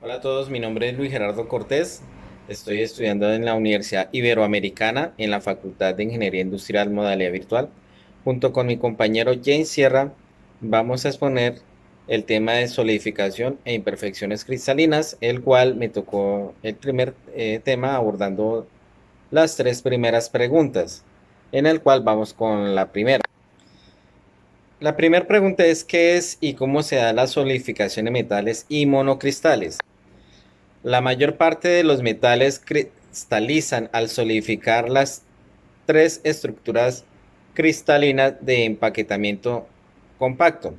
Hola a todos, mi nombre es Luis Gerardo Cortés. Estoy estudiando en la Universidad Iberoamericana en la Facultad de Ingeniería Industrial Modalidad Virtual. Junto con mi compañero James Sierra, vamos a exponer el tema de solidificación e imperfecciones cristalinas, el cual me tocó el primer tema abordando las tres primeras preguntas, en el cual vamos con la primera. La primera pregunta es: ¿qué es y cómo se da la solidificación de metales y monocristales? La mayor parte de los metales cristalizan al solidificar las tres estructuras cristalinas de empaquetamiento compacto.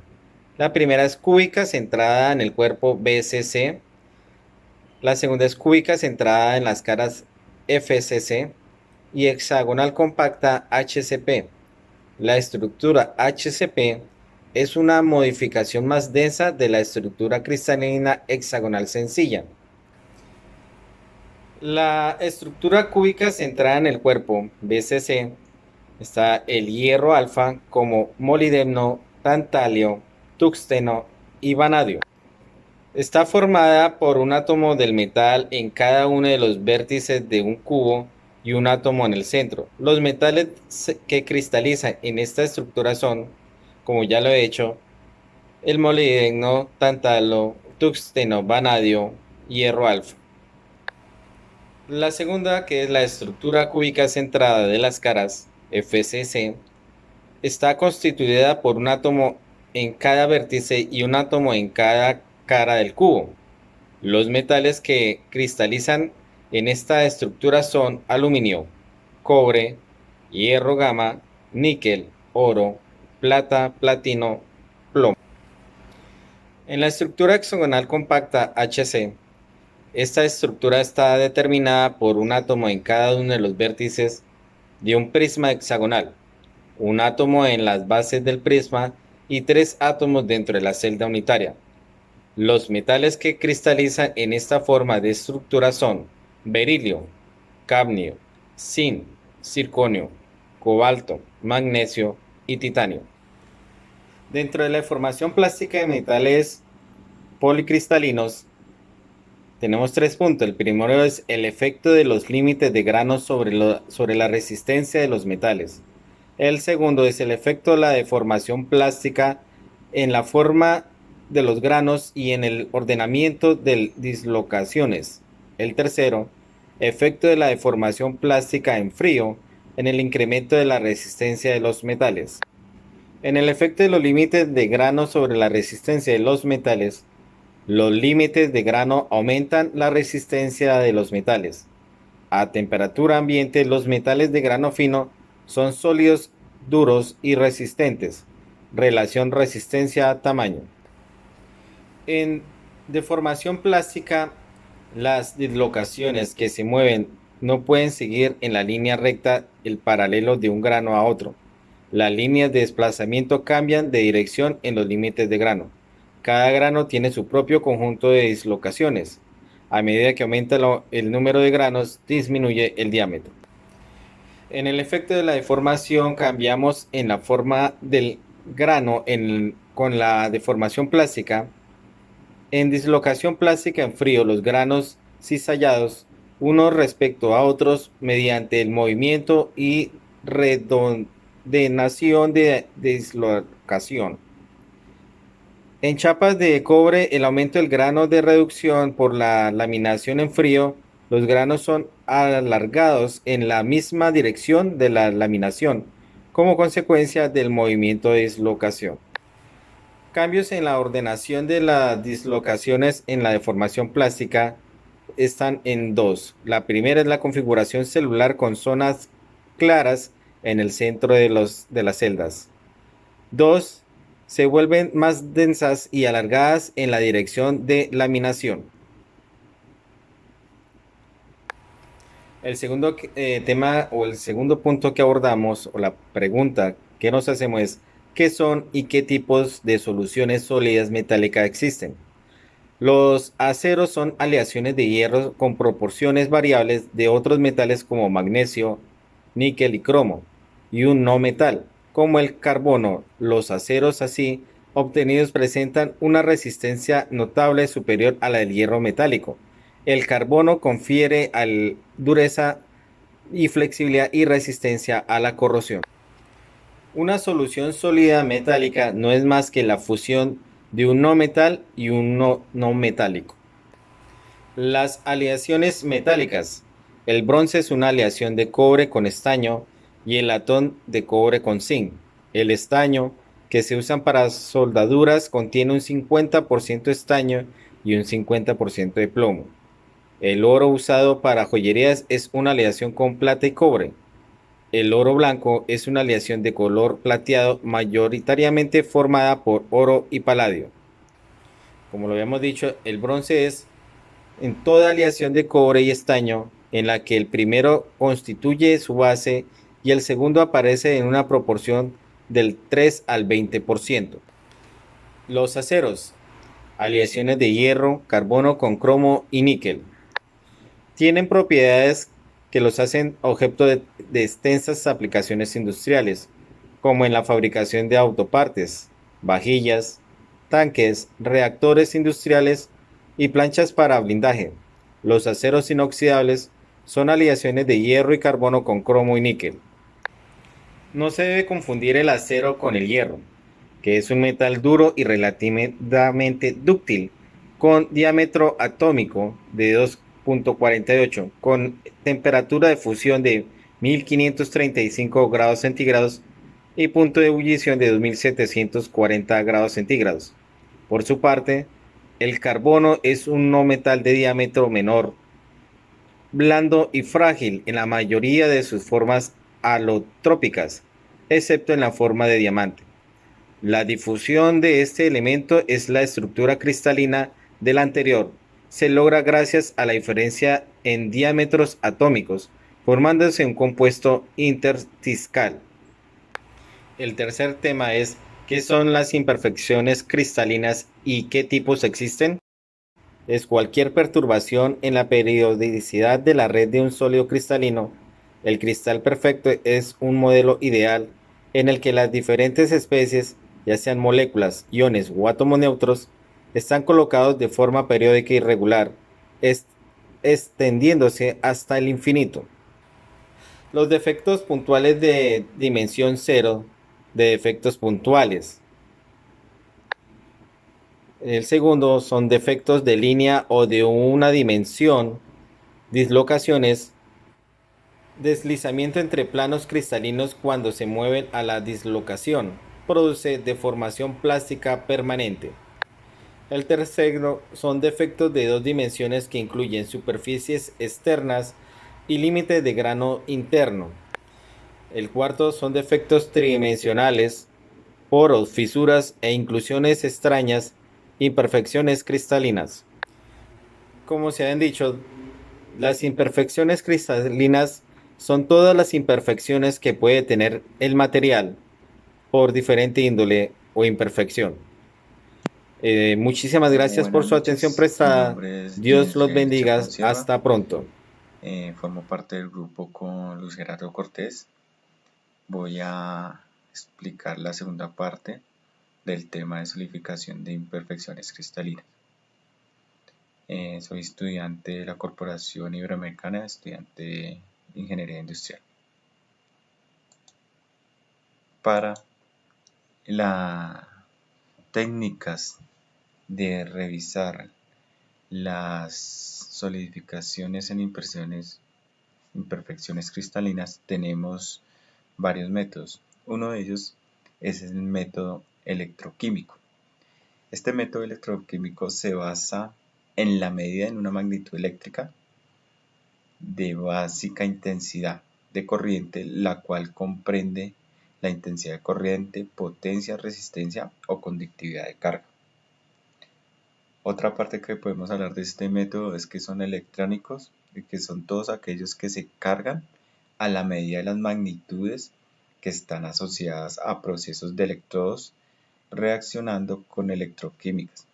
La primera es cúbica centrada en el cuerpo BCC. La segunda es cúbica centrada en las caras FCC y hexagonal compacta HCP. La estructura HCP es una modificación más densa de la estructura cristalina hexagonal sencilla. La estructura cúbica centrada en el cuerpo BCC está el hierro alfa como molibdeno, tantalio, tuxteno y vanadio. Está formada por un átomo del metal en cada uno de los vértices de un cubo y un átomo en el centro. Los metales que cristalizan en esta estructura son, como ya lo he hecho, el molibdeno, tantalo, tuxteno, vanadio, hierro alfa. La segunda, que es la estructura cúbica centrada de las caras, FCC, está constituida por un átomo en cada vértice y un átomo en cada cara del cubo. Los metales que cristalizan en esta estructura son aluminio, cobre, hierro gamma, níquel, oro, plata, platino, plomo. En la estructura hexagonal compacta HC, esta estructura está determinada por un átomo en cada uno de los vértices de un prisma hexagonal, un átomo en las bases del prisma y tres átomos dentro de la celda unitaria. Los metales que cristalizan en esta forma de estructura son berilio, cadmio, zinc, circonio, cobalto, magnesio y titanio. Dentro de la formación plástica de metales policristalinos, tenemos tres puntos. El primero es el efecto de los límites de grano sobre la resistencia de los metales. El segundo es el efecto de la deformación plástica en la forma de los granos y en el ordenamiento de dislocaciones. El tercero, efecto de la deformación plástica en frío en el incremento de la resistencia de los metales. En el efecto de los límites de grano sobre la resistencia de los metales, los límites de grano aumentan la resistencia de los metales. A temperatura ambiente, los metales de grano fino son sólidos, duros y resistentes. Relación resistencia-tamaño. En deformación plástica, las dislocaciones que se mueven no pueden seguir en la línea recta el paralelo de un grano a otro. Las líneas de desplazamiento cambian de dirección en los límites de grano. Cada grano tiene su propio conjunto de dislocaciones. A medida que aumenta el número de granos, disminuye el diámetro. En el efecto de la deformación, cambiamos en la forma del grano con la deformación plástica. En dislocación plástica en frío, los granos cizallados unos respecto a otros mediante el movimiento y redondenación de dislocación. En chapas de cobre, el aumento del grano de reducción por la laminación en frío, los granos son alargados en la misma dirección de la laminación, como consecuencia del movimiento de dislocación. Cambios en la ordenación de las dislocaciones en la deformación plástica están en dos. La primera es la configuración celular con zonas claras en el centro de las celdas. Dos, se vuelven más densas y alargadas en la dirección de laminación. El segundo tema o el segundo punto que abordamos o la pregunta que nos hacemos es: ¿qué son y qué tipos de soluciones sólidas metálicas existen? Los aceros son aleaciones de hierro con proporciones variables de otros metales como magnesio, níquel y cromo, y un no metal, como el carbono. Los aceros así obtenidos presentan una resistencia notable superior a la del hierro metálico. El carbono confiere dureza y flexibilidad y resistencia a la corrosión. Una solución sólida metálica no es más que la fusión de un no metal y un no metálico. Las aleaciones metálicas. El bronce es una aleación de cobre con estaño y el latón de cobre con zinc. El estaño, que se usan para soldaduras, contiene un 50% estaño y un 50% de plomo. El oro usado para joyerías es una aleación con plata y cobre. El oro blanco es una aleación de color plateado mayoritariamente formada por oro y paladio. Como lo habíamos dicho, el bronce es en toda aleación de cobre y estaño en la que el primero constituye su base y el segundo aparece en una proporción del 3 al 20%. Los aceros, aleaciones de hierro, carbono con cromo y níquel, tienen propiedades que los hacen objeto de extensas aplicaciones industriales, como en la fabricación de autopartes, vajillas, tanques, reactores industriales y planchas para blindaje. Los aceros inoxidables son aleaciones de hierro y carbono con cromo y níquel. No se debe confundir el acero con el hierro, que es un metal duro y relativamente dúctil, con diámetro atómico de 2,48, con temperatura de fusión de 1535 grados centígrados y punto de ebullición de 2740 grados centígrados. Por su parte, el carbono es un no metal de diámetro menor, blando y frágil en la mayoría de sus formas alotrópicas, excepto en la forma de diamante. La difusión de este elemento es la estructura cristalina del anterior. Se logra gracias a la diferencia en diámetros atómicos, formándose un compuesto intersticial. El tercer tema es: ¿qué son las imperfecciones cristalinas y qué tipos existen? Es cualquier perturbación en la periodicidad de la red de un sólido cristalino. El cristal perfecto es un modelo ideal en el que las diferentes especies, ya sean moléculas, iones o átomos neutros, están colocados de forma periódica y regular, extendiéndose hasta el infinito. Los defectos puntuales de dimensión cero, de defectos puntuales. El segundo son defectos de línea o de una dimensión, dislocaciones, deslizamiento entre planos cristalinos cuando se mueven a la dislocación, produce deformación plástica permanente. El tercero son defectos de dos dimensiones que incluyen superficies externas y límites de grano interno. El cuarto son defectos tridimensionales, poros, fisuras e inclusiones extrañas, imperfecciones cristalinas. Como se han dicho, las imperfecciones cristalinas son todas las imperfecciones que puede tener el material por diferente índole o imperfección. Muchísimas gracias por Buenas su atención noches, mi prestada. nombre es Dios los Jensen bendiga. Chacón Sierra, Hasta pronto. formo parte del grupo con Luis Gerardo Cortés. Voy a explicar la segunda parte del tema de solidificación de imperfecciones cristalinas. Soy estudiante de la Corporación Iberoamericana, estudiante de Ingeniería Industrial. Para las técnicas de revisar las solidificaciones en imperfecciones cristalinas tenemos varios métodos. Uno de ellos es el método electroquímico. Este método electroquímico se basa en la medida en una magnitud eléctrica de básica intensidad de corriente, la cual comprende la intensidad de corriente, potencia, resistencia o conductividad de carga. Otra parte que podemos hablar de este método es que son electrónicos, que son todos aquellos que se cargan a la medida de las magnitudes que están asociadas a procesos de electrodos reaccionando con electroquímicas,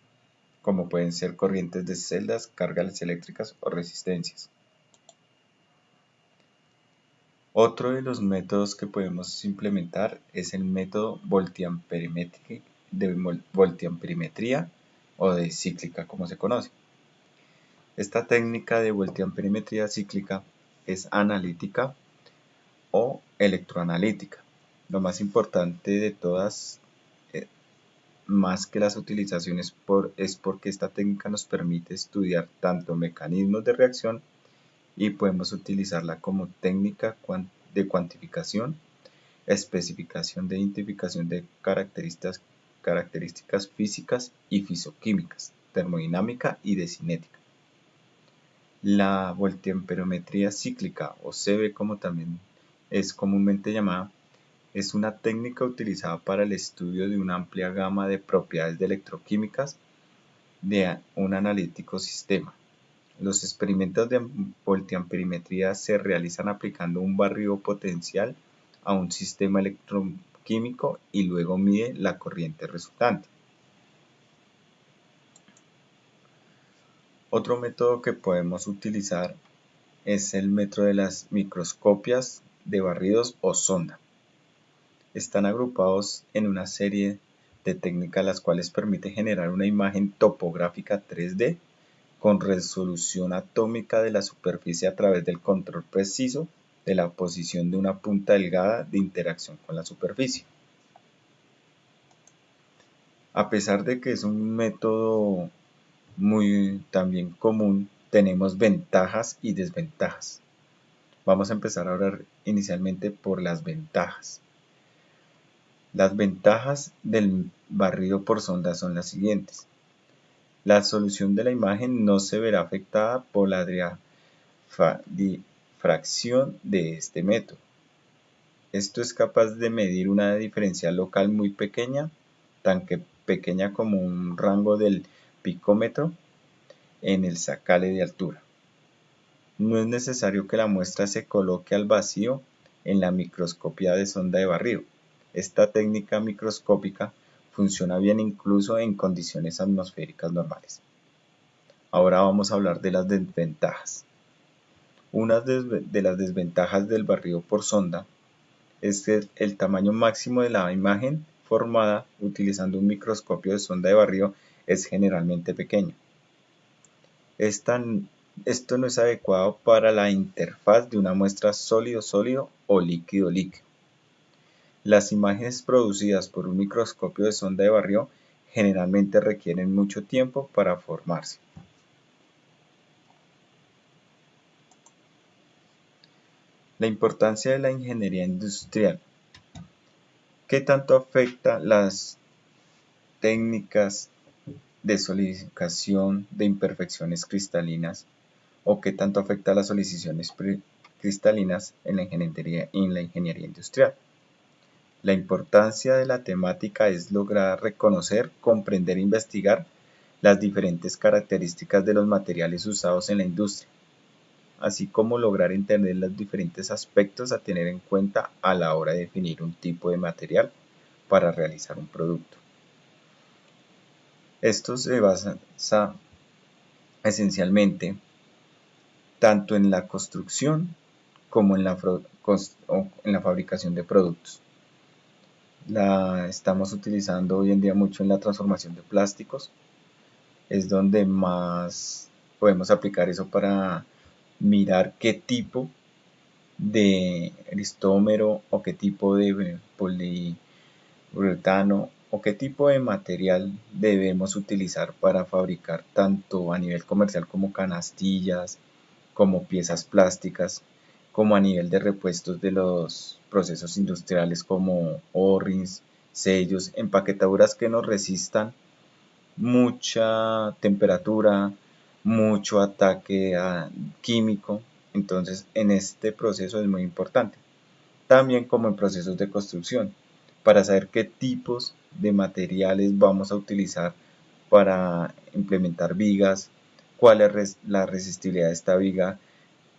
como pueden ser corrientes de celdas, cargas eléctricas o resistencias. Otro de los métodos que podemos implementar es el método voltiamperimétrico de voltiamperometría o de cíclica, como se conoce. Esta técnica de voltiamperometría cíclica es analítica o electroanalítica. Lo más importante de todas, más que las utilizaciones, es porque esta técnica nos permite estudiar tanto mecanismos de reacción y podemos utilizarla como técnica de cuantificación, especificación de identificación de características físicas y fisicoquímicas, termodinámica y de cinética. La voltiamperometría cíclica, o CB como también es comúnmente llamada, es una técnica utilizada para el estudio de una amplia gama de propiedades electroquímicas de un analítico sistema. Los experimentos de voltiamperometría se realizan aplicando un barrido potencial a un sistema electroquímico y luego mide la corriente resultante. Otro método que podemos utilizar es el método de las microscopias de barridos o sonda. Están agrupados en una serie de técnicas las cuales permiten generar una imagen topográfica 3D con resolución atómica de la superficie a través del control preciso de la posición de una punta delgada de interacción con la superficie. A pesar de que es un método muy también común, tenemos ventajas y desventajas. Vamos a empezar a hablar inicialmente por las ventajas. Las ventajas del barrido por sonda son las siguientes. La solución de la imagen no se verá afectada por la difracción de este método. Esto es capaz de medir una diferencia local muy pequeña, tan pequeña como un rango del picómetro en el sacale de altura. No es necesario que la muestra se coloque al vacío en la microscopía de sonda de barrido. Esta técnica microscópica funciona bien incluso en condiciones atmosféricas normales. Ahora vamos a hablar de las desventajas. Una de las desventajas del barrido por sonda es que el tamaño máximo de la imagen formada utilizando un microscopio de sonda de barrido es generalmente pequeño. Esto no es adecuado para la interfaz de una muestra sólido-sólido o líquido-líquido. Las imágenes producidas por un microscopio de sonda de barrido generalmente requieren mucho tiempo para formarse. La importancia de la ingeniería industrial. ¿Qué tanto afecta las técnicas de solidificación de imperfecciones cristalinas o qué tanto afecta las solidificaciones cristalinas en la ingeniería industrial? La importancia de la temática es lograr reconocer, comprender e investigar las diferentes características de los materiales usados en la industria, así como lograr entender los diferentes aspectos a tener en cuenta a la hora de definir un tipo de material para realizar un producto. Esto se basa esencialmente tanto en la construcción como en la fabricación de productos. La estamos utilizando hoy en día mucho en la transformación de plásticos. Es donde más podemos aplicar eso para mirar qué tipo de elastómero o qué tipo de poliuretano o qué tipo de material debemos utilizar para fabricar tanto a nivel comercial como canastillas, como piezas plásticas, como a nivel de repuestos de los procesos industriales como O-rings, sellos, empaquetaduras que nos resistan mucha temperatura, mucho ataque químico. Entonces en este proceso es muy importante. También como en procesos de construcción, para saber qué tipos de materiales vamos a utilizar para implementar vigas, cuál es la resistibilidad de esta viga,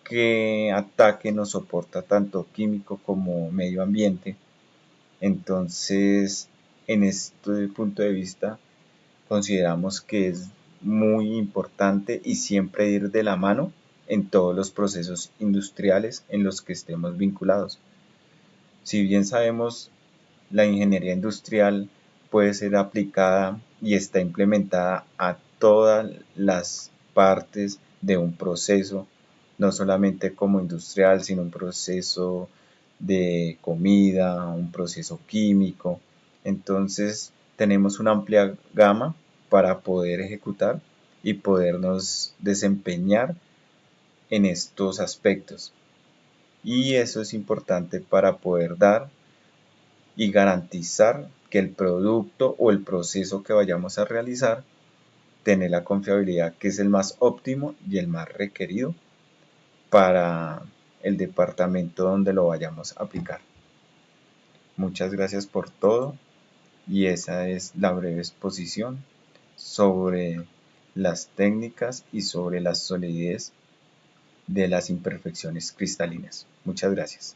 qué ataque nos soporta tanto químico como medio ambiente. Entonces, en este punto de vista, consideramos que es muy importante y siempre ir de la mano en todos los procesos industriales en los que estemos vinculados. Si bien sabemos, la ingeniería industrial puede ser aplicada y está implementada a todas las partes de un proceso, no solamente como industrial, sino un proceso de comida, un proceso químico. Entonces tenemos una amplia gama para poder ejecutar y podernos desempeñar en estos aspectos. Y eso es importante para poder dar y garantizar que el producto o el proceso que vayamos a realizar tiene la confiabilidad que es el más óptimo y el más requerido para el departamento donde lo vayamos a aplicar. Muchas gracias por todo y esa es la breve exposición sobre las técnicas y sobre la solidez de las imperfecciones cristalinas. Muchas gracias.